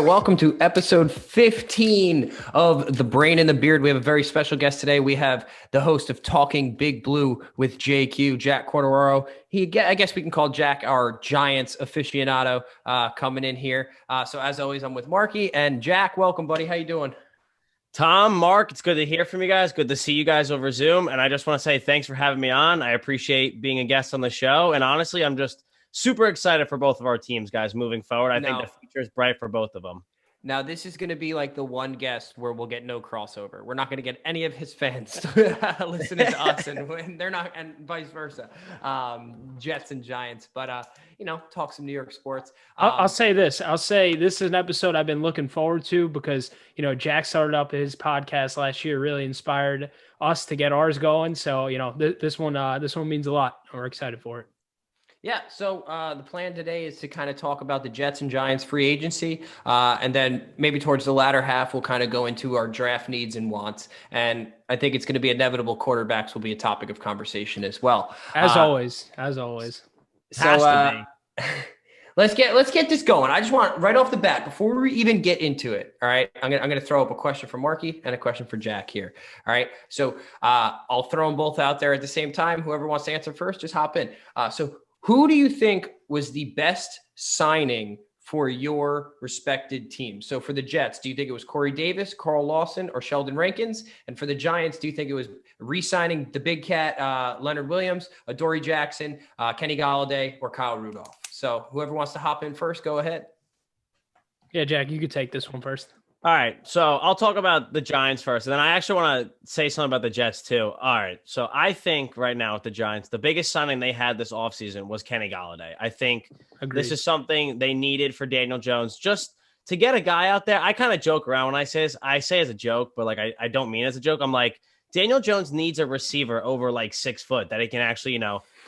Welcome to episode 15 of The Brain and the Beard. We have a very special guest today. We have the host of Talking Big Blue with JQ, Jack Quartararo. I guess we can call Jack our Giants aficionado coming in here. So as always, I'm with Marky and Jack. Welcome, buddy. How you doing? Tom, Mark, it's good to hear from you guys. Good to see you guys over Zoom. And I just want to say thanks for having me on. I appreciate being a guest on the show. And honestly, I'm just super excited for both of our teams, guys, moving forward. I think the future is bright for both of them. Now, this is going to be like the one guest where we'll get no crossover. We're not going to get any of his fans to listen to us, and they're not, and vice versa. Jets and Giants, but talk some New York sports. I'll say this. I'll say this is an episode I've been looking forward to because Jack started up his podcast last year, really inspired us to get ours going. So this one means a lot. We're excited for it. Yeah, so the plan today is to kind of talk about the Jets and Giants free agency, and then maybe towards the latter half, we'll kind of go into our draft needs and wants. And I think it's going to be inevitable quarterbacks will be a topic of conversation as well. As always. So let's get this going. I just want right off the bat, before we even get into it, all right, I'm gonna throw up a question for Marky and a question for Jack here. All right, so I'll throw them both out there at the same time. Whoever wants to answer first, just hop in. So who do you think was the best signing for your respected team? So for the Jets, do you think it was Corey Davis, Carl Lawson, or Sheldon Rankins? And for the Giants, do you think it was re-signing the big cat, Leonard Williams, Adoree Jackson, Kenny Golladay, or Kyle Rudolph? So whoever wants to hop in first, go ahead. Yeah, Jack, you could take this one first. All right, so I'll talk about the Giants first, and then I actually want to say something about the Jets too. All right, so I think right now with the Giants, the biggest signing they had this offseason was Kenny Golladay. I think This is something they needed for Daniel Jones, just to get a guy out there. I kind of joke around when I say this. I say as a joke, but like I don't mean it as a joke. I'm like, Daniel Jones needs a receiver over like 6 foot that he can actually,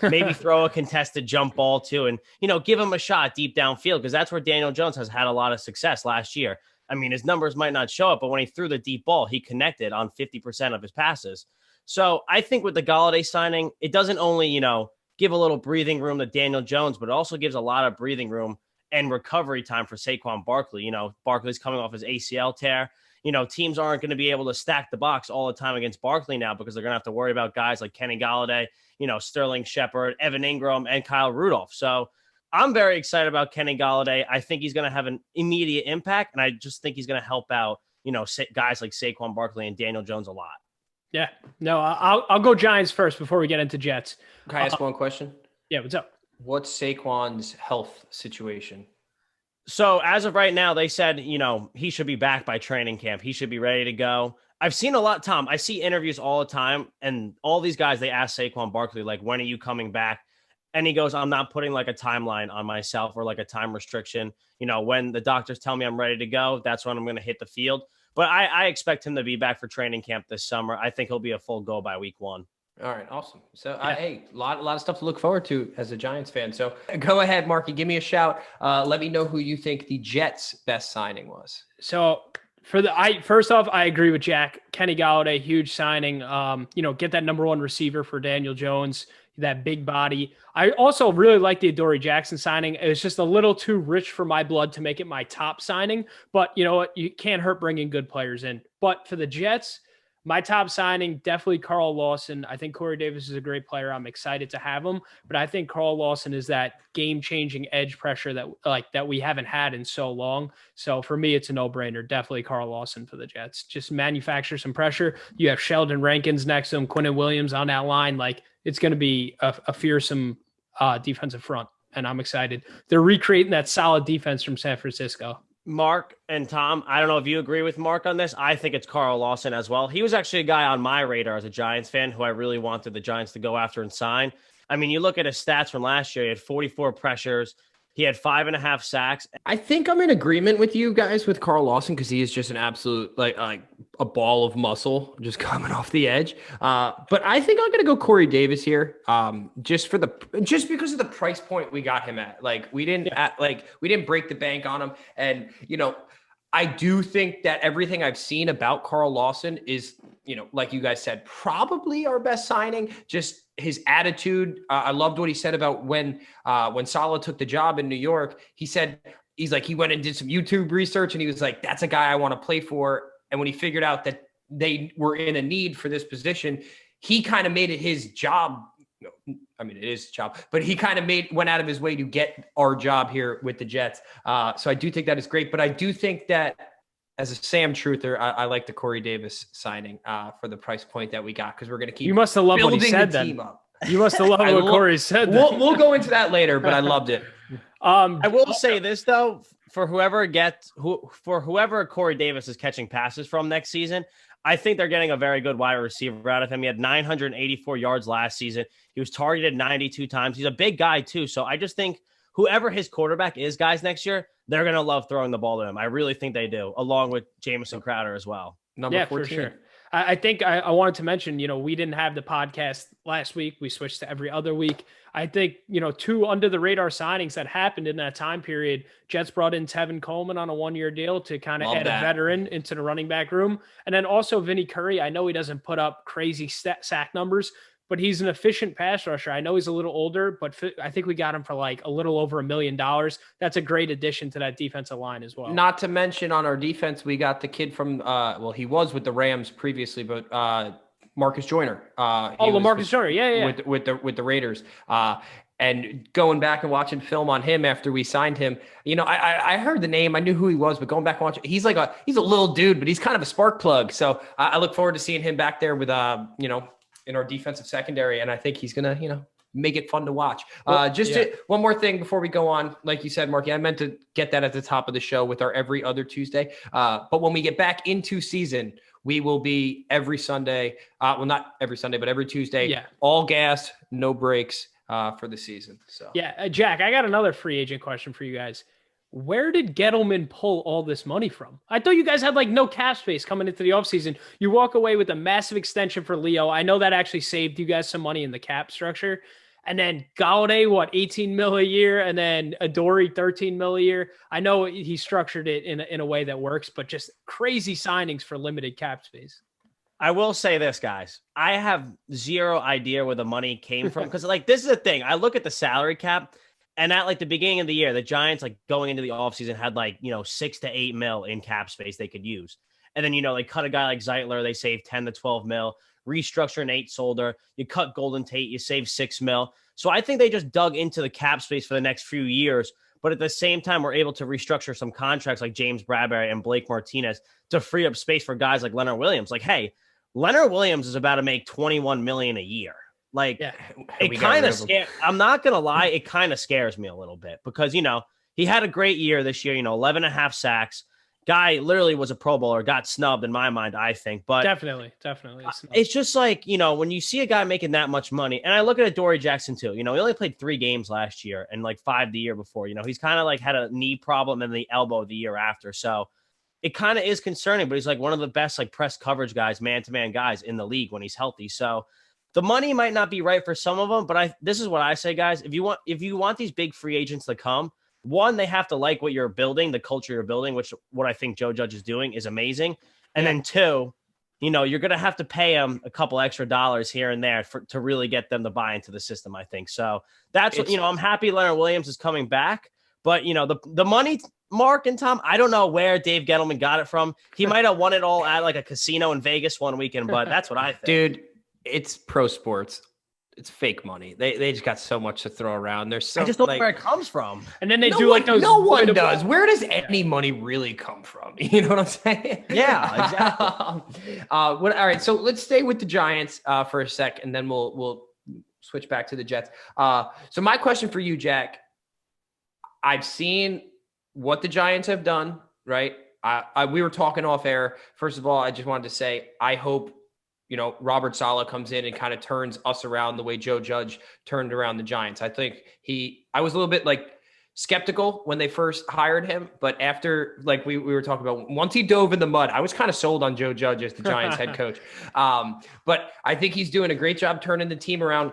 maybe throw a contested jump ball to and, give him a shot deep downfield, because that's where Daniel Jones has had a lot of success last year. I mean, his numbers might not show up, but when he threw the deep ball, he connected on 50% of his passes. So I think with the Golladay signing, it doesn't only, give a little breathing room to Daniel Jones, but it also gives a lot of breathing room and recovery time for Saquon Barkley. Barkley's coming off his ACL tear. Teams aren't going to be able to stack the box all the time against Barkley now because they're going to have to worry about guys like Kenny Golladay, Sterling Shepard, Evan Ingram, and Kyle Rudolph. So I'm very excited about Kenny Golladay. I think he's going to have an immediate impact, and I just think he's going to help out, guys like Saquon Barkley and Daniel Jones a lot. Yeah. No, I'll go Giants first before we get into Jets. Can I ask one question? Yeah, what's up? What's Saquon's health situation? So as of right now, they said, he should be back by training camp. He should be ready to go. I've seen a lot, Tom. I see interviews all the time, and all these guys, they ask Saquon Barkley, like, when are you coming back? And he goes, I'm not putting like a timeline on myself or like a time restriction. When the doctors tell me I'm ready to go, that's when I'm going to hit the field. But I expect him to be back for training camp this summer. I think he'll be a full go by week 1. All right, awesome. So, hey, a lot of stuff to look forward to as a Giants fan. So go ahead, Marky, give me a shout. Let me know who you think the Jets' best signing was. So first off, I agree with Jack. Kenny Golladay, huge signing. Get that number 1 receiver for Daniel Jones, that big body. I also really like the Adoree Jackson signing. It's just a little too rich for my blood to make it my top signing, but you know what? You can't hurt bringing good players in. But for the Jets, my top signing, definitely Carl Lawson. I think Corey Davis is a great player. I'm excited to have him, but I think Carl Lawson is that game-changing edge pressure that we haven't had in so long. So for me, it's a no-brainer. Definitely Carl Lawson for the Jets. Just manufacture some pressure. You have Sheldon Rankins next to him, Quinnen Williams on that line. Like, it's going to be a fearsome defensive front, and I'm excited. They're recreating that solid defense from San Francisco. Mark and Tom, I don't know if you agree with Mark on this. I think it's Carl Lawson as well. He was actually a guy on my radar as a Giants fan who I really wanted the Giants to go after and sign. I mean, you look at his stats from last year. He had 44 pressures. He had 5.5 sacks. I think I'm in agreement with you guys with Carl Lawson because he is just an absolute like a ball of muscle just coming off the edge. But I think I'm gonna go Corey Davis here. Just because of the price point we got him at. Like we didn't break the bank on him, and I do think that everything I've seen about Carl Lawson is, like you guys said, probably our best signing. Just his attitude. I loved what he said about when Saleh took the job in New York. He said, he's like, he went and did some YouTube research and he was like, that's a guy I want to play for. And when he figured out that they were in a need for this position, he kind of made it his job. I mean, it is his job, but he kind of went out of his way to get our job here with the Jets. So I do think that is great, but I do think that as a Sam truther, I like the Corey Davis signing for the price point that we got, because we're going to keep. You must have loved what he said then. Team up. You must have loved what Corey said. We'll go into that later, but I loved it. I will say this though, for whoever Corey Davis is catching passes from next season, I think they're getting a very good wide receiver out of him. He had 984 yards last season. He was targeted 92 times. He's a big guy too. So I just think whoever his quarterback is, guys, next year, they're going to love throwing the ball to him. I really think they do, along with Jamison Crowder as well. Number 14. For sure. I think I wanted to mention, we didn't have the podcast last week. We switched to every other week. I think, 2 under the radar signings that happened in that time period. Jets brought in Tevin Coleman on a 1-year deal to kind of add a veteran into the running back room. And then also Vinny Curry. I know he doesn't put up crazy sack numbers, but he's an efficient pass rusher. I know he's a little older, but I think we got him for like a little over $1 million. That's a great addition to that defensive line as well. Not to mention on our defense, we got the kid from, he was with the Rams previously, but Marcus Joyner. Marcus Joyner. Yeah. With the Raiders. And going back and watching film on him after we signed him, I heard the name, I knew who he was, but going back and watching, he's a little dude, but he's kind of a spark plug. So I look forward to seeing him back there with, in our defensive secondary. And I think he's going to, make it fun to watch. One more thing before we go on, like you said, Marky, I meant to get that at the top of the show with our every other Tuesday. But when we get back into season, we will be every Sunday. Well, not every Sunday, but every Tuesday, all gas, no breaks for the season. So Jack, I got another free agent question for you guys. Where did Gettleman pull all this money from? I thought you guys had no cap space coming into the offseason. You walk away with a massive extension for Leo. I know that actually saved you guys some money in the cap structure. And then Galladay, 18 mil a year, and then Adoree, 13 mil a year. I know he structured it in a way that works, but just crazy signings for limited cap space. I will say this, guys. I have zero idea where the money came from, because this is the thing. I look at the salary cap. And at the beginning of the year, the Giants, going into the offseason, had 6 to 8 mil in cap space they could use. And then, they cut a guy like Zeitler, they saved 10 to 12 mil. Restructure Nate Solder, you cut Golden Tate, you save 6 mil. So I think they just dug into the cap space for the next few years. But at the same time, we're able to restructure some contracts like James Bradbury and Blake Martinez to free up space for guys like Leonard Williams. Hey, Leonard Williams is about to make $21 million a year. It kind of scares. I'm not going to lie. It kind of scares me a little bit because, he had a great year this year, 11 and a half sacks. Guy literally was a Pro Bowler, got snubbed in my mind, I think. But definitely. It's just when you see a guy making that much money, and I look at Adoree Jackson too, he only played 3 games last year and 5 the year before. He's kind of had a knee problem and the elbow the year after. So it kind of is concerning, but he's one of the best press coverage guys, man-to-man guys in the league when he's healthy. So the money might not be right for some of them, but this is what I say, guys. If you want these big free agents to come, one, they have to like what you're building, the culture you're building, which what I think Joe Judge is doing is amazing. And then 2, you're going to have to pay them a couple extra dollars here and there to really get them to buy into the system, I think. So that's what, I'm happy Leonard Williams is coming back, but the money, Mark and Tom, I don't know where Dave Gettleman got it from. He might have won it all at a casino in Vegas one weekend, but that's what I think. Dude, it's pro sports. It's fake money. They just got so much to throw around. There's so I just don't know where it comes from. And then they those. No one does. Where does any money really come from? You know what I'm saying? Yeah, exactly. All right. So let's stay with the Giants for a sec, and then we'll switch back to the Jets. So my question for you, Jack, I've seen what the Giants have done, right? We were talking off air. First of all, I just wanted to say, I hope, Robert Saleh comes in and kind of turns us around the way Joe Judge turned around the Giants. I think I was a little bit skeptical when they first hired him, but after we were talking about, once he dove in the mud, I was kind of sold on Joe Judge as the Giants head coach. But I think he's doing a great job turning the team around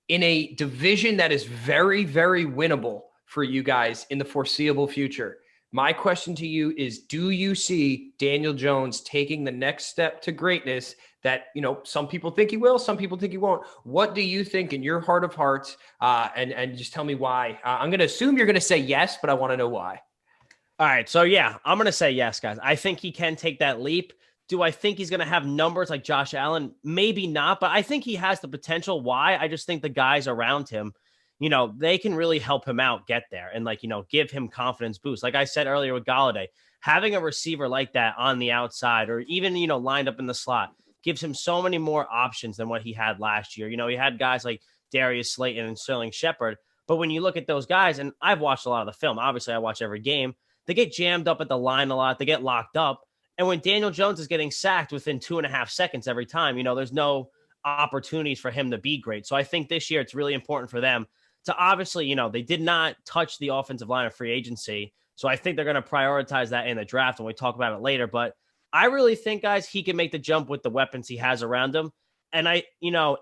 in a division that is very, very winnable for you guys in the foreseeable future. My question to you is, do you see Daniel Jones taking the next step to greatness that, some people think he will, some people think he won't? What do you think in your heart of hearts? And just tell me why. I'm going to assume you're going to say yes, but I want to know why. All right. So, yeah, I'm going to say yes, guys. I think he can take that leap. Do I think he's going to have numbers like Josh Allen? Maybe not, but I think he has the potential. Why? I just think the guys around him, they can really help him out get there and give him confidence boost. Like I said earlier with Golladay, having a receiver like that on the outside or even, lined up in the slot gives him so many more options than what he had last year. He had guys like Darius Slayton and Sterling Shepard. But when you look at those guys, and I've watched a lot of the film, obviously I watch every game, they get jammed up at the line a lot. They get locked up. And when Daniel Jones is getting sacked within 2.5 seconds every time, there's no opportunities for him to be great. So I think this year it's really important for them to obviously, they did not touch the offensive line of free agency. So I think they're going to prioritize that in the draft when we talk about it later. But I really think, guys, he can make the jump with the weapons he has around him. And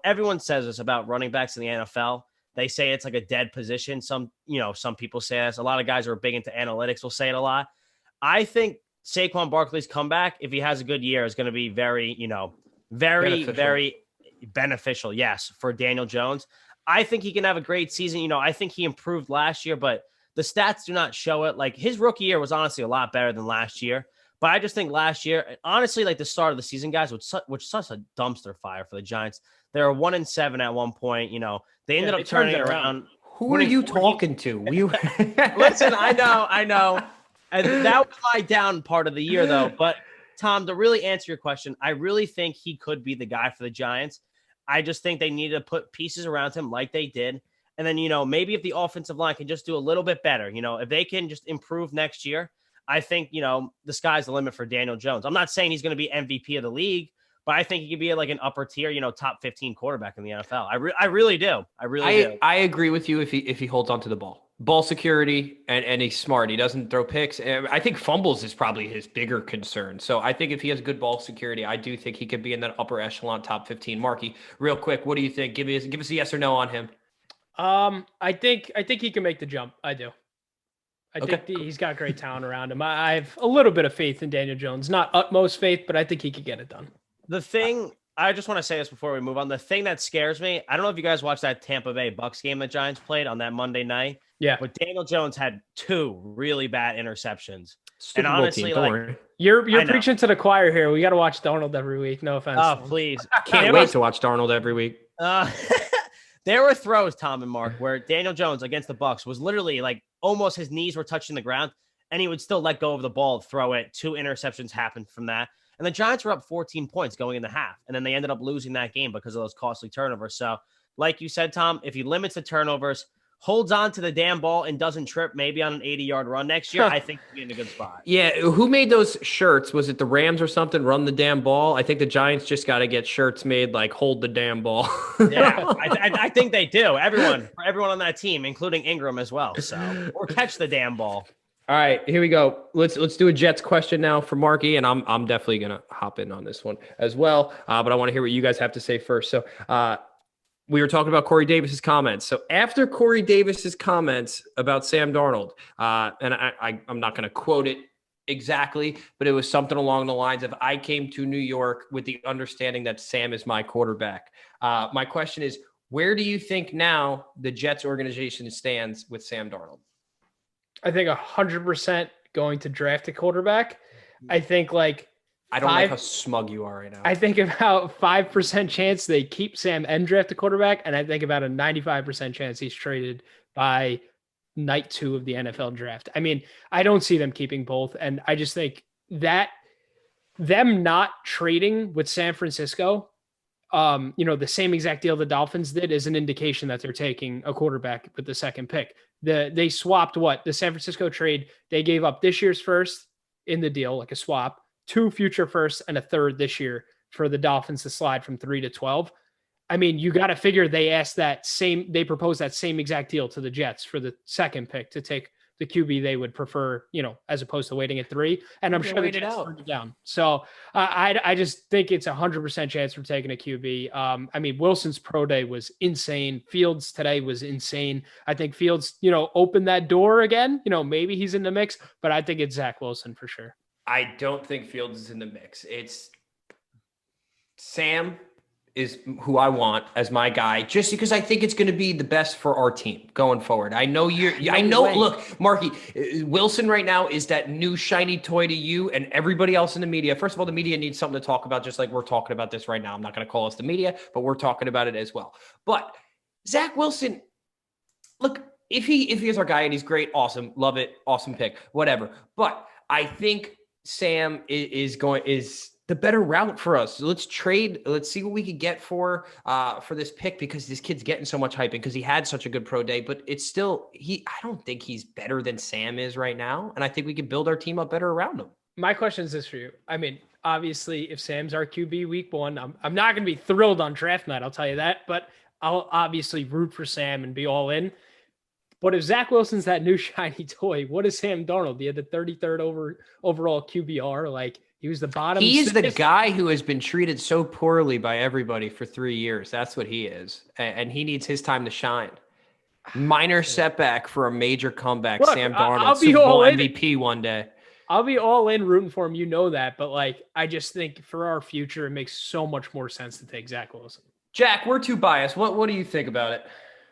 everyone says this about running backs in the NFL. They say it's like a dead position. Some people say this. A lot of guys who are big into analytics will say it a lot. I think Saquon Barkley's comeback, if he has a good year, is going to be very beneficial. Yes, for Daniel Jones. I think he can have a great season. I think he improved last year, but the stats do not show it. Like his rookie year was honestly a lot better than last year. But I just think last year, honestly, like the start of the season, guys, which such a dumpster fire for the Giants. They were 1-7 at one point. They ended up turning it around. Who are you talking to? Listen, I know. And that was my down part of the year, though. But Tom, to really answer your question, I really think he could be the guy for the Giants. I just think they need to put pieces around him like they did. And then, maybe if the offensive line can just do a little bit better, if they can just improve next year, I think, the sky's the limit for Daniel Jones. I'm not saying he's going to be MVP of the league, but I think he could be like an upper tier, top 15 quarterback in the NFL. I really do. I agree with you if he holds onto the ball security and he's smart. He doesn't throw picks. I think fumbles is probably his bigger concern. So I think if he has good ball security, I do think he could be in that upper echelon top 15. Marky, real quick, what do you think? Give us a yes or no on him. I think he can make the jump. I do. I think he's got great talent around him. I have a little bit of faith in Daniel Jones, not utmost faith, but I think he could get it done. The thing, I just want to say this before we move on. The thing that scares me, I don't know if you guys watched that Tampa Bay Bucks game the Giants played on that Monday night. Yeah. But Daniel Jones had 2 really bad interceptions. Super and honestly, you're preaching to the choir here. We got to watch Darnold every week. No offense. Oh, please. Can't wait to watch Darnold every week. There were throws, Tom and Mark, where Daniel Jones against the Bucks was literally like almost his knees were touching the ground, and he would still let go of the ball, throw it. 2 interceptions happened from that. And the Giants were up 14 points going in the half, and then they ended up losing that game because of those costly turnovers. So, like you said, Tom, if he limits the turnovers, holds on to the damn ball, and doesn't trip maybe on an 80-yard run next year, I think he'll be in a good spot. Yeah, who made those shirts? Was it the Rams or something? Run the damn ball? I think the Giants just got to get shirts made like hold the damn ball. Yeah, I think they do. Everyone on that team, including Ingram as well. So, or catch the damn ball. All right, here we go. Let's do a Jets question now for Marky, and I'm definitely gonna hop in on this one as well. But I want to hear what you guys have to say first. So we were talking about Corey Davis's comments. So after Corey Davis's comments about Sam Darnold, and I'm not gonna quote it exactly, but it was something along the lines of, I came to New York with the understanding that Sam is my quarterback. My question is, where do you think now the Jets organization stands with Sam Darnold? I think 100% going to draft a quarterback. I think I don't like how smug you are right now. I think about 5% chance they keep Sam and draft a quarterback. And I think about a 95% chance he's traded by night 2 of the NFL draft. I mean, I don't see them keeping both. And I just think that them not trading with San Francisco, the same exact deal the Dolphins did, is an indication that they're taking a quarterback with the second pick. They swapped the San Francisco trade. They gave up this year's first in the deal, like a swap, 2 future firsts and a third this year for the Dolphins to slide from 3 to 12. I mean, you got to figure they proposed that same exact deal to the Jets for the second pick to take the QB they would prefer, as opposed to waiting at 3. And I'm sure the Jets turned it down. So I just think it's 100% chance for taking a QB. I mean, Wilson's pro day was insane. Fields today was insane. I think Fields, opened that door again. Maybe he's in the mix, but I think it's Zach Wilson for sure. I don't think Fields is in the mix. It's Sam is who I want as my guy, just because I think it's going to be the best for our team going forward. I know look, Marky, Wilson right now is that new shiny toy to you and everybody else in the media. First of all, the media needs something to talk about, just like we're talking about this right now. I'm not going to call us the media, but we're talking about it as well. But Zach Wilson, look, if he is our guy and he's great, awesome, love it, awesome pick, whatever. But I think Sam is the better route for us. Let's trade. Let's see what we could get for this pick, because this kid's getting so much hype because he had such a good pro day, but it's still, I don't think he's better than Sam is right now. And I think we could build our team up better around him. My question is this for you. I mean, obviously if Sam's our QB week 1, I'm not going to be thrilled on draft night. I'll tell you that, but I'll obviously root for Sam and be all in. But if Zach Wilson's that new shiny toy, what is Sam Darnold? He had the 33rd overall QBR. Like, he was the bottom. He is the guy who has been treated so poorly by everybody for 3 years. That's what he is. And he needs his time to shine. Minor setback for a major comeback. Look, Sam Darnold, I'll be all MVP one day. I'll be all in rooting for him. You know that. But, I just think for our future, it makes so much more sense to take Zach Wilson. Jack, we're too biased. What do you think about it?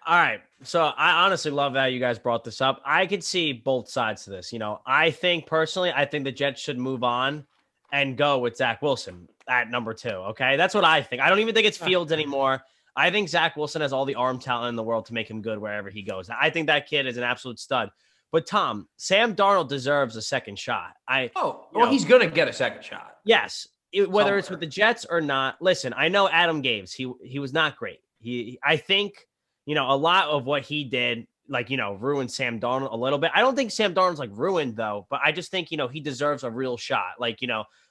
All right. So I honestly love that you guys brought this up. I could see both sides to this. I think the Jets should move on and go with Zach Wilson at number 2. Okay. That's what I think. I don't even think it's Fields anymore. I think Zach Wilson has all the arm talent in the world to make him good wherever he goes. I think that kid is an absolute stud. But Tom, Sam Darnold deserves a second shot. He's going to get a second shot. Yes. Whether it's with the Jets or not. Listen, I know Adam Gase, he was not great. I think, a lot of what he did, ruined Sam Darnold a little bit. I don't think Sam Darnold's ruined though, but I just think, he deserves a real shot.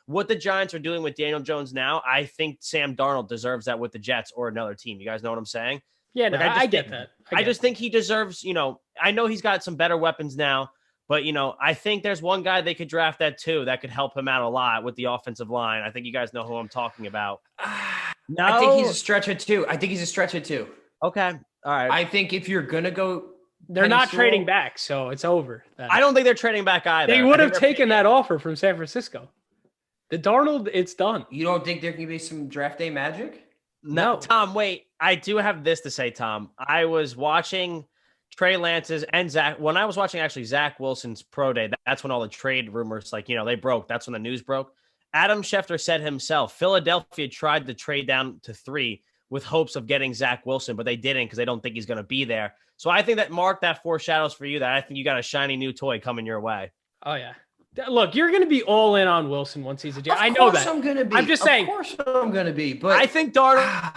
What the Giants are doing with Daniel Jones now, I think Sam Darnold deserves that with the Jets or another team. You guys know what I'm saying? Yeah, no, I get that. I just think he deserves, I know he's got some better weapons now, but, I think there's one guy they could draft that too that could help him out a lot with the offensive line. I think you guys know who I'm talking about. No, I think he's a stretch at 2. Okay. All right. I think if you're going to go, they're not trading back, so it's over. I don't think they're trading back either. They would have taken that offer from San Francisco. The Darnold, it's done. You don't think there can be some draft day magic? No. Tom, wait. I do have this to say, Tom. I was watching Trey Lance's and when I was watching actually Zach Wilson's pro day, that's when all the trade rumors, they broke. That's when the news broke. Adam Schefter said himself, Philadelphia tried to trade down to 3 with hopes of getting Zach Wilson, but they didn't because they don't think he's going to be there. So I think that, Mark, that foreshadows for you that I think you got a shiny new toy coming your way. Oh, yeah. Look, you're going to be all in on Wilson once he's a Jet. I know that. I'm going to be. I'm just saying. Of course I'm going to be. But I think Darnold.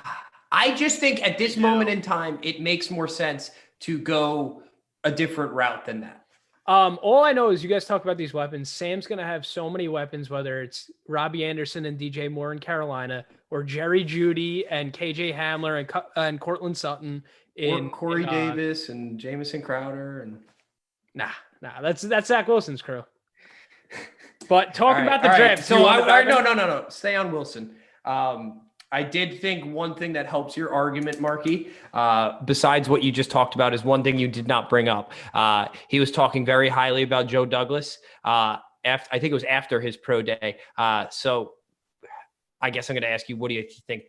I just think at this moment in time, it makes more sense to go a different route than that. All I know is you guys talk about these weapons. Sam's going to have so many weapons, whether it's Robbie Anderson and DJ Moore in Carolina, or Jerry Jeudy and KJ Hamler and Cortland Sutton or Corey Davis and Jamison Crowder and nah, that's Zach Wilson's crew. But talking about the draft, so no, stay on Wilson. I did think one thing that helps your argument, Marky, besides what you just talked about, is one thing you did not bring up. He was talking very highly about Joe Douglas. I think it was after his pro day. So I guess I'm going to ask you, what do you think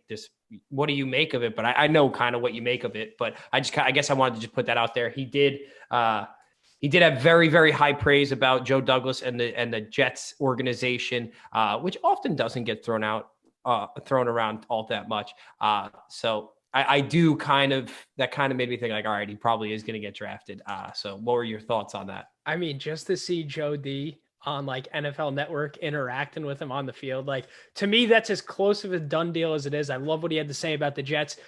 what do you make of it? But I know kind of what you make of it, but I guess I wanted to just put that out there. He did have very, very high praise about Joe Douglas and the Jets organization, which often doesn't get thrown around all that much. So I do that kind of made me think all right, he probably is going to get drafted. So what were your thoughts on that? I mean, just to see Joe D on NFL Network interacting with him on the field, to me, that's as close of a done deal as it is. I love what he had to say about the Jets,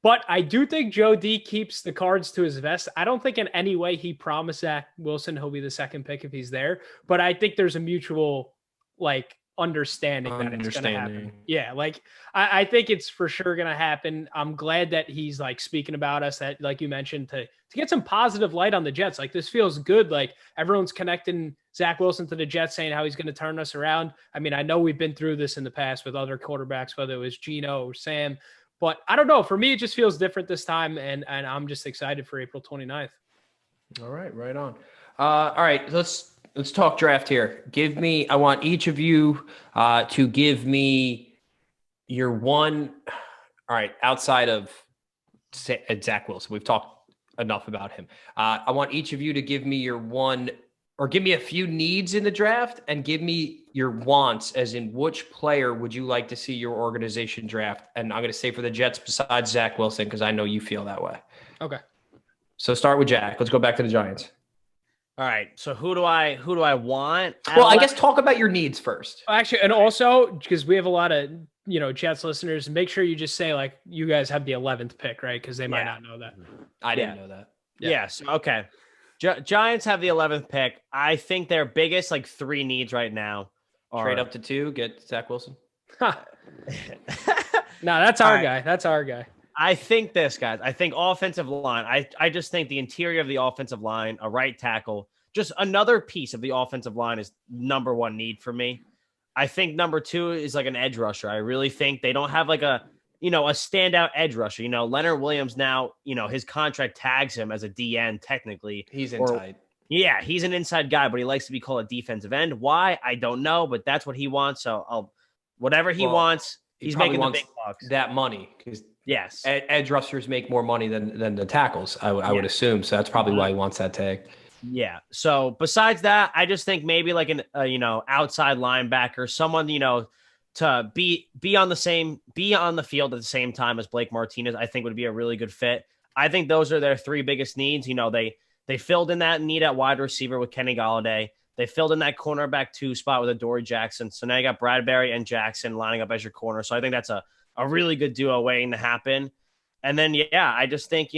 but I do think Joe D keeps the cards to his vest. I don't think in any way he promised Zach Wilson he'll be the second pick if he's there, but I think there's a mutual understanding that it's going to happen. Yeah. Like I think it's for sure going to happen. I'm glad that he's like speaking about us, that like you mentioned, to get some positive light on the Jets. Like this feels good. Like everyone's connecting Zach Wilson to the Jets, saying how he's going to turn us around. I mean, I know we've been through this in the past with other quarterbacks, whether it was Geno or Sam, but I don't know. For me, it just feels different this time. And I'm just excited for April 29th. All right. Right on. All right. Let's talk draft here. I want each of you to give me your one. All right. Outside of Zach Wilson, we've talked enough about him. I want each of you to give me your one, or give me a few needs in the draft and give me your wants, as in which player would you like to see your organization draft? And I'm going to say for the Jets besides Zach Wilson, because I know you feel that way. Okay. So start with Jack. Let's go back to the Giants. All right. So who do I want? Well, I guess talk about your needs first. Actually, and also because we have a lot of Jets listeners, make sure you just say like you guys have the 11th pick, right? Because they might not know that. I didn't know that. Yes. Okay. Giants have the 11th pick. I think their biggest like three needs right now are trade up to 2, get Zach Wilson. No, that's our guy. That's our guy. I think guys. I think offensive line. I just think the interior of the offensive line, a right tackle, just another piece of the offensive line is number one need for me. I think number 2 is like an edge rusher. I really think they don't have like a standout edge rusher. Leonard Williams now, his contract tags him as a DN technically. He's inside. Yeah, he's an inside guy, but he likes to be called a defensive end. Why? I don't know, but that's what he wants. So whatever he wants, he's making the big bucks. That money, because yes, edge rushers make more money than the tackles, I would assume. So that's probably why he wants that tag. Yeah. So besides that, I just think maybe like an outside linebacker, someone to be on the field at the same time as Blake Martinez, I think would be a really good fit. I think those are their three biggest needs. They filled in that need at wide receiver with Kenny Golladay. They filled in that cornerback 2 spot with Adoree Jackson. So now you got Bradbury and Jackson lining up as your corner. So I think that's a really good duo waiting to happen. And then, I just think,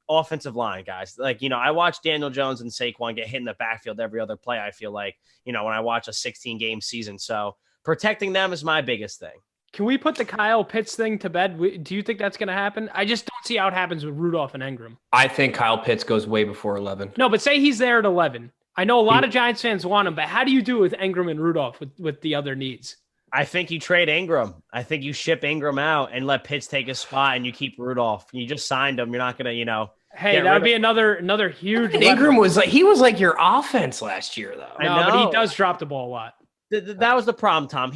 offensive line, guys. Like, I watch Daniel Jones and Saquon get hit in the backfield every other play, I feel like, when I watch a 16-game season. So protecting them is my biggest thing. Can we put the Kyle Pitts thing to bed? Do you think that's going to happen? I just don't see how it happens with Rudolph and Ingram. I think Kyle Pitts goes way before 11. No, but say he's there at 11. I know a lot of Giants fans want him, but how do you do it with Ingram and Rudolph with the other needs? I think you trade Ingram. I think you ship Ingram out and let Pitts take his spot, and you keep Rudolph. You just signed him. You're not going to, Hey, that would be another huge. Ingram was like your offense last year, though. No, but he does drop the ball a lot. That was the problem, Tom.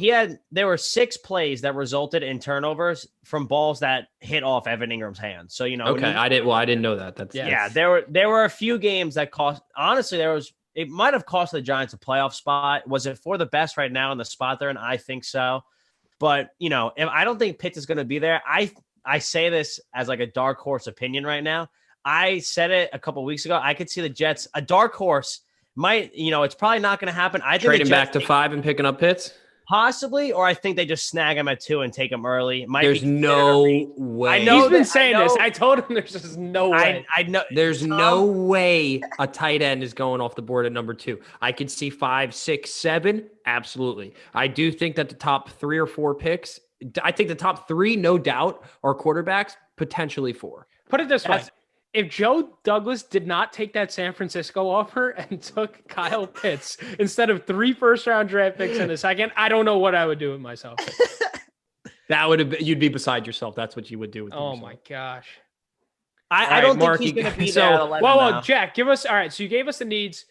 There were 6 plays that resulted in turnovers from balls that hit off Evan Ingram's hands. So okay, I didn't know that. There were a few games that cost. Honestly, it might have cost the Giants a playoff spot. Was it for the best right now in the spot they're in? I think so. But if I don't think Pitts is going to be there. I say this as like a dark horse opinion right now. I said it a couple weeks ago. I could see the Jets, a dark horse. Might, it's probably not going to happen. I think trading back to 5 and picking up Pitts, possibly, or I think they just snag him at 2 and take him early. There's no way. I know he's been saying this. I told him there's just no way. I know there's no way a tight end is going off the board at number 2. I could see 5, 6, 7. Absolutely. I do think that the top 3 or 4 picks. I think the top 3, no doubt, are quarterbacks. Potentially 4. Put it this way. If Joe Douglas did not take that San Francisco offer and took Kyle Pitts instead of 3 first-round draft picks in a second, I don't know what I would do with myself. That would have been, you'd be beside yourself. That's what you would do with yourself. My gosh. I don't think he's going to be there. Well, Jack, give us. All right, so you gave us the needs.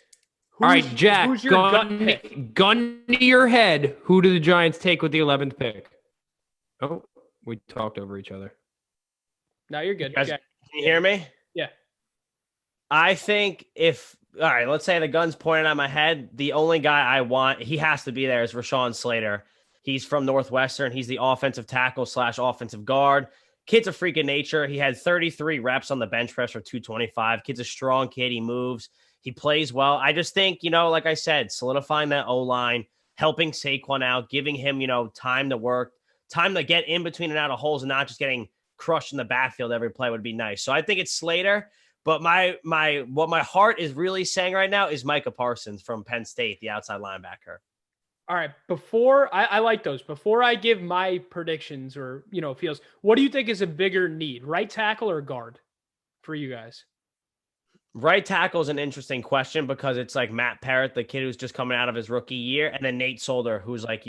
All right, Jack, who's your gun to your head. Who do the Giants take with the 11th pick? Oh, we talked over each other. No, you're good. Jack. Can you hear me? Yeah. I think all right, let's say the gun's pointed at my head. The only guy I want, he has to be there, is Rashawn Slater. He's from Northwestern. He's the offensive tackle / offensive guard. Kid's a freak of nature. He had 33 reps on the bench press for 225. Kid's a strong kid. He moves. He plays well. I just think, like I said, solidifying that O-line, helping Saquon out, giving him, time to work, time to get in between and out of holes and not just getting crushed in the backfield every play would be nice. So I think it's Slater, but what my heart is really saying right now is Micah Parsons from Penn State, the outside linebacker. All right. Before I like those. Before I give my predictions or feels, what do you think is a bigger need, right tackle or guard, for you guys? Right tackle is an interesting question because it's like Matt Parrott, the kid who's just coming out of his rookie year, and then Nate Solder, who's like,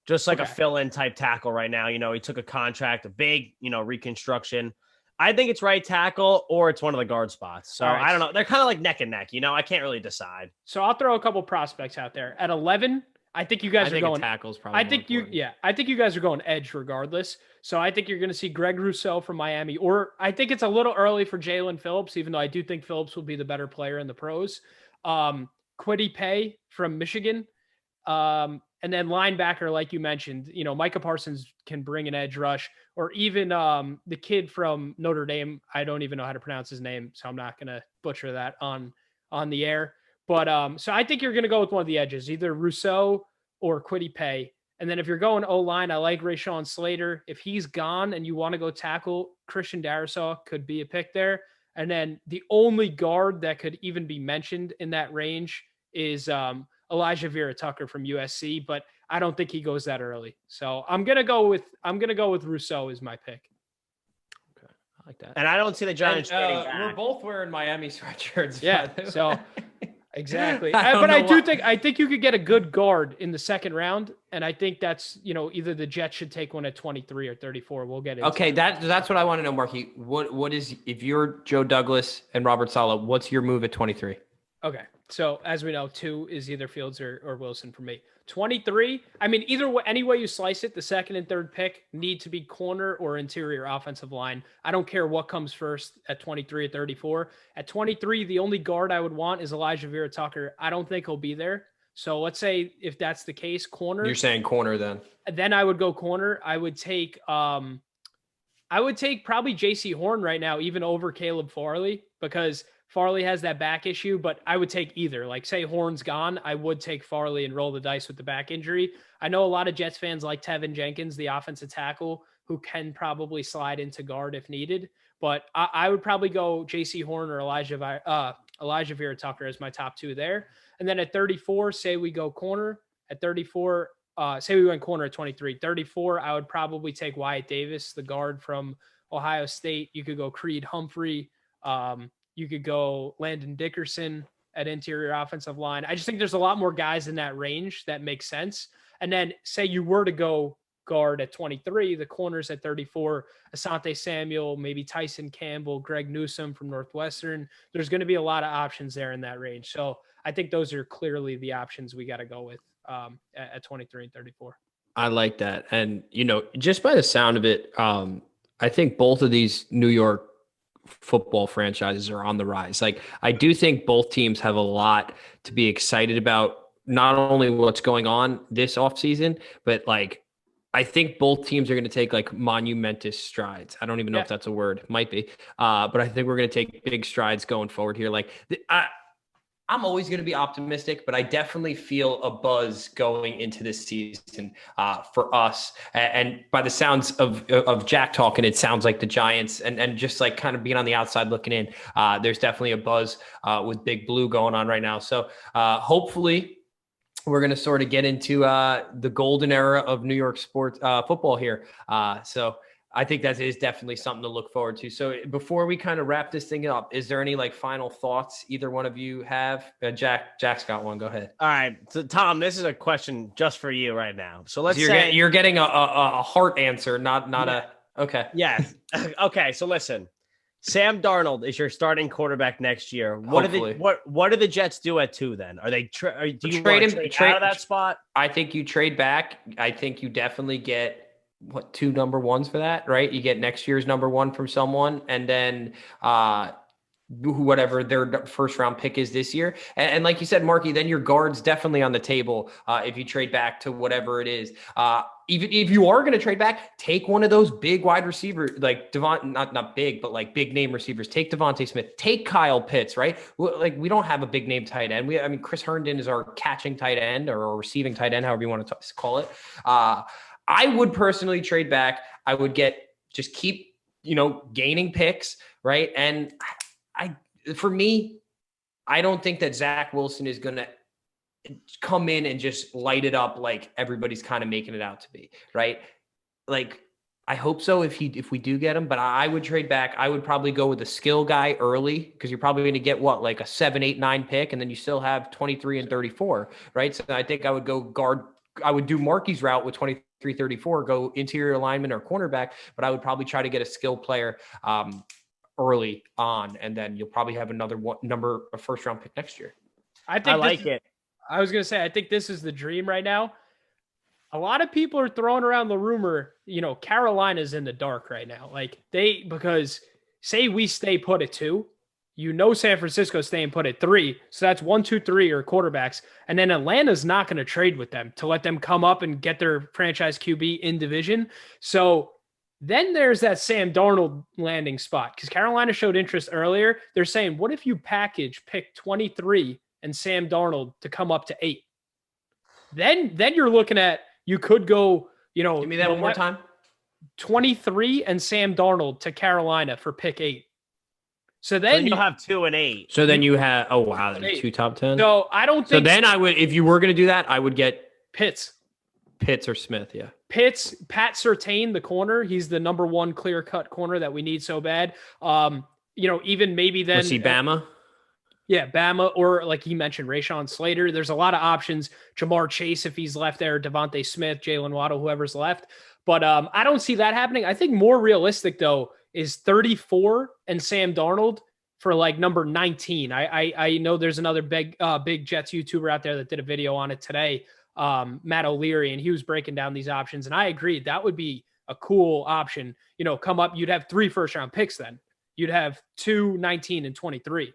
just like a fill-in type tackle right now. He took a contract, a big, reconstruction. I think it's right tackle or it's one of the guard spots. So I don't know. They're kind of like neck and neck. I can't really decide. So I'll throw a couple prospects out there. At 11, I think you guys are going tackles probably. I think you guys are going edge regardless. So I think you're going to see Greg Rousseau from Miami, or I think it's a little early for Jalen Phillips, even though I do think Phillips will be the better player in the pros. Kwity Paye from Michigan. And then linebacker, like you mentioned, Micah Parsons can bring an edge rush, or even the kid from Notre Dame. I don't even know how to pronounce his name, so I'm not going to butcher that on the air. But so I think you're going to go with one of the edges, either Rousseau or Kwity Paye. And then if you're going O-line, I like Rashawn Slater. If he's gone and you want to go tackle, Christian Darrisaw could be a pick there. And then the only guard that could even be mentioned in that range is Elijah Vera Tucker from USC, but I don't think he goes that early. So I'm gonna go with Rousseau as my pick. Okay, I like that. And I don't see the Giants trading back. We're both wearing Miami sweatshirts. Yeah. So exactly. I think you could get a good guard in the second round, and I think that's either the Jets should take one at 23 or 34. We'll get it. Okay, that's what I want to know, Marky. What is, if you're Joe Douglas and Robert Saleh, what's your move at 23? Okay. So as we know, 2 is either Fields or Wilson for me. 23, I mean, either way, any way you slice it, the second and third pick need to be corner or interior offensive line. I don't care what comes first at 23 or 34. At 23, the only guard I would want is Elijah Vera Tucker. I don't think he'll be there. So let's say if that's the case, corner. You're saying corner then? Then I would go corner. I would take probably JC Horn right now, even over Caleb Farley, because Farley has that back issue, but I would take either. Like, say Horn's gone, I would take Farley and roll the dice with the back injury. I know a lot of Jets fans like Tevin Jenkins, the offensive tackle, who can probably slide into guard if needed. But I would probably go JC Horn or Elijah Vera Tucker as my top 2 there. And then at 34, say we go corner. At 34, say we went corner at 23. 34, I would probably take Wyatt Davis, the guard from Ohio State. You could go Creed Humphrey. You could go Landon Dickerson at interior offensive line. I just think there's a lot more guys in that range that make sense. And then say you were to go guard at 23, the corners at 34, Asante Samuel, maybe Tyson Campbell, Greg Newsome from Northwestern. There's going to be a lot of options there in that range. So I think those are clearly the options we got to go with at 23 and 34. I like that. And, just by the sound of it, I think both of these New York football franchises are on the rise. Like, I do think both teams have a lot to be excited about, not only what's going on this offseason, but like, I think both teams are going to take like monumentous strides. I don't even know if that's a word. Might be. But I think we're going to take big strides going forward here. Like, I'm always going to be optimistic, but I definitely feel a buzz going into this season for us. And by the sounds of Jack talking, it sounds like the Giants and just like kind of being on the outside looking in, there's definitely a buzz with Big Blue going on right now. So hopefully we're going to sort of get into the golden era of New York sports football here. So I think that is definitely something to look forward to. So before we kind of wrap this thing up, is there any like final thoughts either one of you have? Jack's got one. Go ahead. All right. So Tom, this is a question just for you right now. So let's say you're getting a heart answer, not okay. Yes. Okay. So listen, Sam Darnold is your starting quarterback next year. What do the Jets do at 2 then? Are they do you trade him out of that spot? I think you trade back. I think you definitely get 2 number ones for that, right? You get next year's number 1 from someone, and then whatever their first round pick is this year. And like you said, Marky, then your guard's definitely on the table if you trade back to whatever it is. Even if you are going to trade back, take one of those big wide receivers, like not big, but like big name receivers. Take Devontae Smith, take Kyle Pitts, right? Like, we don't have a big name tight end. Chris Herndon is our catching tight end or receiving tight end, however you want to call it. I would personally trade back. I would keep gaining picks, right? And for me, I don't think that Zach Wilson is going to come in and just light it up like everybody's kind of making it out to be, right? Like, I hope so if we do get him, but I would trade back. I would probably go with a skill guy early because you're probably going to get like a 7, 8, 9 pick, and then you still have 23 and 34, right? So I think I would go guard. I would do Marky's route with 23, 34, go interior alignment or cornerback, but I would probably try to get a skill player early on, and then you'll probably have another a first round pick next year. I think it. I was going to say, I think this is the dream right now. A lot of people are throwing around the rumor, Carolina's in the dark right now. Because say we stay put at 2, San Francisco's staying put at 3. So that's 1, 2, 3 or quarterbacks. And then Atlanta's not going to trade with them to let them come up and get their franchise QB in division. So then there's that Sam Darnold landing spot because Carolina showed interest earlier. They're saying, what if you package pick 23 and Sam Darnold to come up to 8? Then you're looking at, you could go, give me that one more time. 23 and Sam Darnold to Carolina for pick 8. So then you'll have 2 and 8. So then you have, oh wow, there's 2 top 10. So I don't think. So then I would, if you were going to do that, I would get Pitts or Smith. Yeah. Pitts, Pat Surtain, the corner. He's the number 1 clear cut corner that we need so bad. Even maybe then. Was he Bama? Yeah, Bama, or like he mentioned, Rashawn Slater. There's a lot of options. Jamar Chase, if he's left there, Devontae Smith, Jalen Waddle, whoever's left. But I don't see that happening. I think more realistic, though, is 34 and Sam Darnold for like number 19. I know there's another big Jets YouTuber out there that did a video on it today, Matt O'Leary, and he was breaking down these options. And I agree, that would be a cool option. Come up, you'd have 3 first-round picks then. You'd have 2, 19, and 23.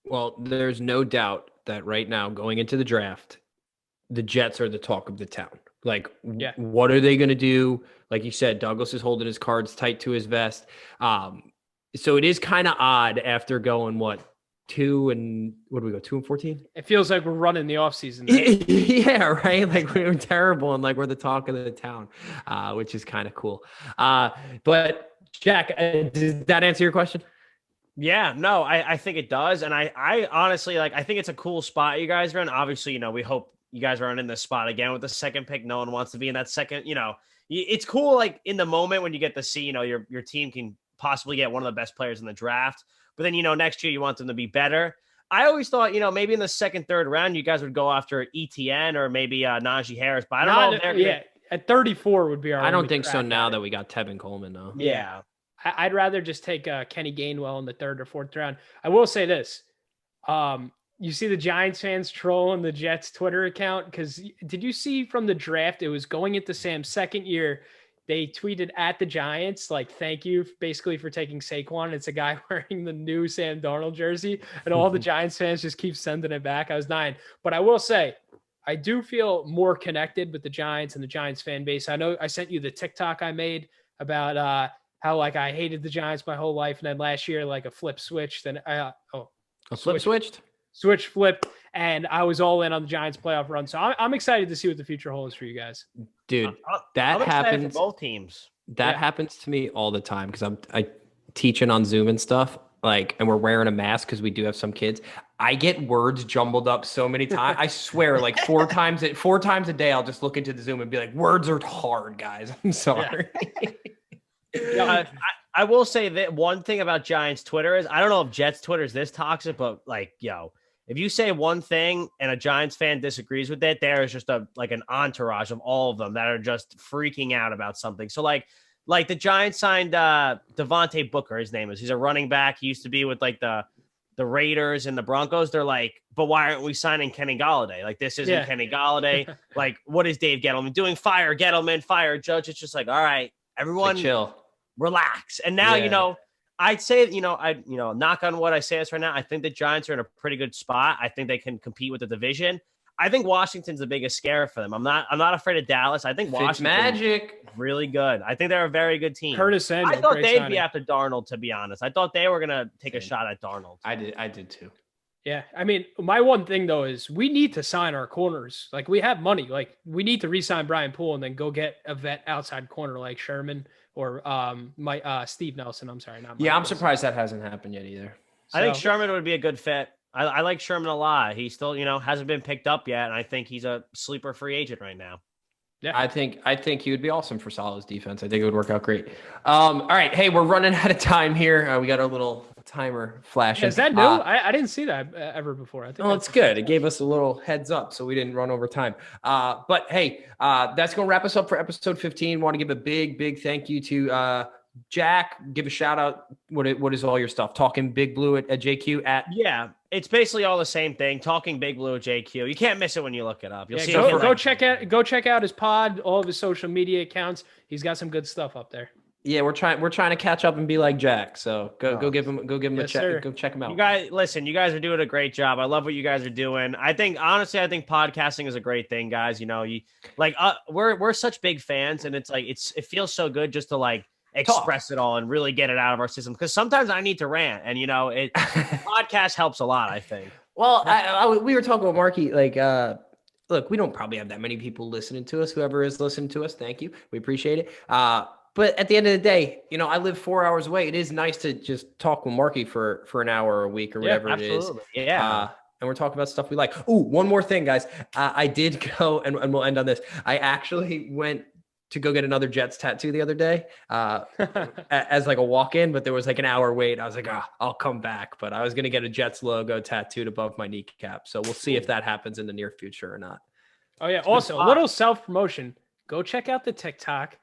Well, there's no doubt that right now going into the draft, the Jets are the talk of the town. What are they going to do? Like you said, Douglas is holding his cards tight to his vest. So it is kind of odd after going 2 and 14? It feels like we're running the offseason. Right? Yeah, right. Like we're terrible and like we're the talk of the town, which is kind of cool. But Jack, did that answer your question? Yeah, no, I think it does. And I honestly, I think it's a cool spot you guys are in. Obviously, we hope you guys aren't in this spot again with the second pick. No one wants to be in that second, it's cool. Like in the moment when you get to see, your team can possibly get one of the best players in the draft, but then, next year you want them to be better. I always thought, maybe in the second, third round, you guys would go after ETN or maybe Najee Harris, but I don't know. At 34 would be our. I don't think so now that we got Tevin Coleman though. Yeah. I'd rather just take Kenny Gainwell in the 3rd or 4th round. I will say this. You see the Giants fans trolling the Jets Twitter account because did you see from the draft, it was going into Sam's second year. They tweeted at the Giants, thank you basically for taking Saquon. It's a guy wearing the new Sam Darnold jersey and all the Giants fans just keep sending it back. I was dying. But I will say, I do feel more connected with the Giants and the Giants fan base. I know I sent you the TikTok I made about, how I hated the Giants my whole life. And then last year, a flip switched and switch flipped. And I was all in on the Giants playoff run. So I'm excited to see what the future holds for you guys. Dude, that happens. For both teams. That happens to me all the time. Cause I teaching on Zoom and stuff and we're wearing a mask cause we do have some kids. I get words jumbled up so many times. I swear 4 times a day, I'll just look into the Zoom and be like, words are hard, guys. I'm sorry. Yeah. I will say that one thing about Giants Twitter is I don't know if Jets Twitter is this toxic, but if you say one thing and a Giants fan disagrees with it, there is just an entourage of all of them that are just freaking out about something. So like the Giants signed Devontae Booker, his name is. He's a running back. He used to be with the Raiders and the Broncos. They're like, but why aren't we signing Kenny Galladay? This isn't Kenny Galladay. What is Dave Gettleman doing? Fire Gettleman, fire Judge. It's just all right, everyone chill. Relax. And now, I'd say, knock on wood, I say this right now. I think the Giants are in a pretty good spot. I think they can compete with the division. I think Washington's the biggest scare for them. I'm not afraid of Dallas. I think Washington magic really good. I think they're a very good team. Curtis Samuel, I thought they'd be after Darnold, to be honest. I thought they were gonna take a shot at Darnold. I did too. Yeah. I mean, my one thing though is we need to sign our corners. We have money. We need to re-sign Brian Poole and then go get a vet outside corner like Sherman or Steve Nelson. I'm sorry, not Mike I'm Wilson. surprised that hasn't happened yet either. I think Sherman would be a good fit. I like Sherman a lot. He still, hasn't been picked up yet, and I think he's a sleeper free agent right now. Yeah, I think he would be awesome for Salah's defense. I think it would work out great. All right, hey, we're running out of time here. We got our little timer flashing. Is that new? I didn't see that ever before. I think. Oh, it's good. It gave us a little heads up, so we didn't run over time. But hey, that's gonna wrap us up for episode 15. Want to give a big thank you to Jack. Give a shout out. What is all your stuff? Talking Big Blue at JQ at. Yeah, it's basically all the same thing. Talking Big Blue at JQ. You can't miss it when you look it up. You'll see. Go check out his pod, all of his social media accounts. He's got some good stuff up there. Yeah, we're trying to catch up and be like Jack. So go give him a check. Sir. Go check him out. You guys, listen. You guys are doing a great job. I love what you guys are doing. I think podcasting is a great thing, guys. We're such big fans, and it's like it feels so good just to like express it all and really get it out of our system. Because sometimes I need to rant, and podcast helps a lot. I think. Well, we were talking about Marky, like, look, we don't probably have that many people listening to us. Whoever is listening to us, thank you. We appreciate it. But at the end of the day, I live 4 hours away. It is nice to just talk with Marky for an hour or a week or whatever it is. Yeah. And we're talking about stuff we like. Oh, one more thing, guys. I did go, and we'll end on this. I actually went to go get another Jets tattoo the other day as like a walk-in, but there was like an hour wait. I was like, I'll come back. But I was going to get a Jets logo tattooed above my kneecap. So we'll see if that happens in the near future or not. Oh, yeah. Also, a little self-promotion. Go check out the TikTok.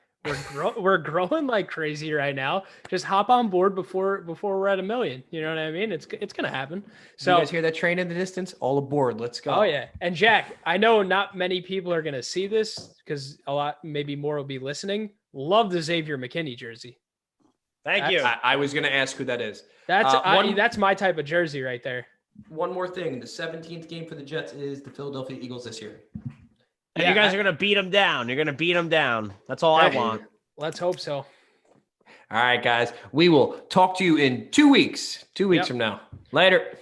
We're growing like crazy right now. Just hop on board before we're at 1 million. You know what I mean? It's gonna happen. So you guys hear that train in the distance? All aboard. Let's go. Oh yeah. And Jack, I know not many people are gonna see this because maybe more will be listening. Love the Xavier McKinney jersey. Thank you. I was gonna ask who that is. That's my type of jersey right there. One more thing. The 17th game for the Jets is the Philadelphia Eagles this year. And you guys are going to beat them down. You're going to beat them down. That's all I want. Let's hope so. All right, guys. We will talk to you in 2 weeks. 2 weeks from now. Later.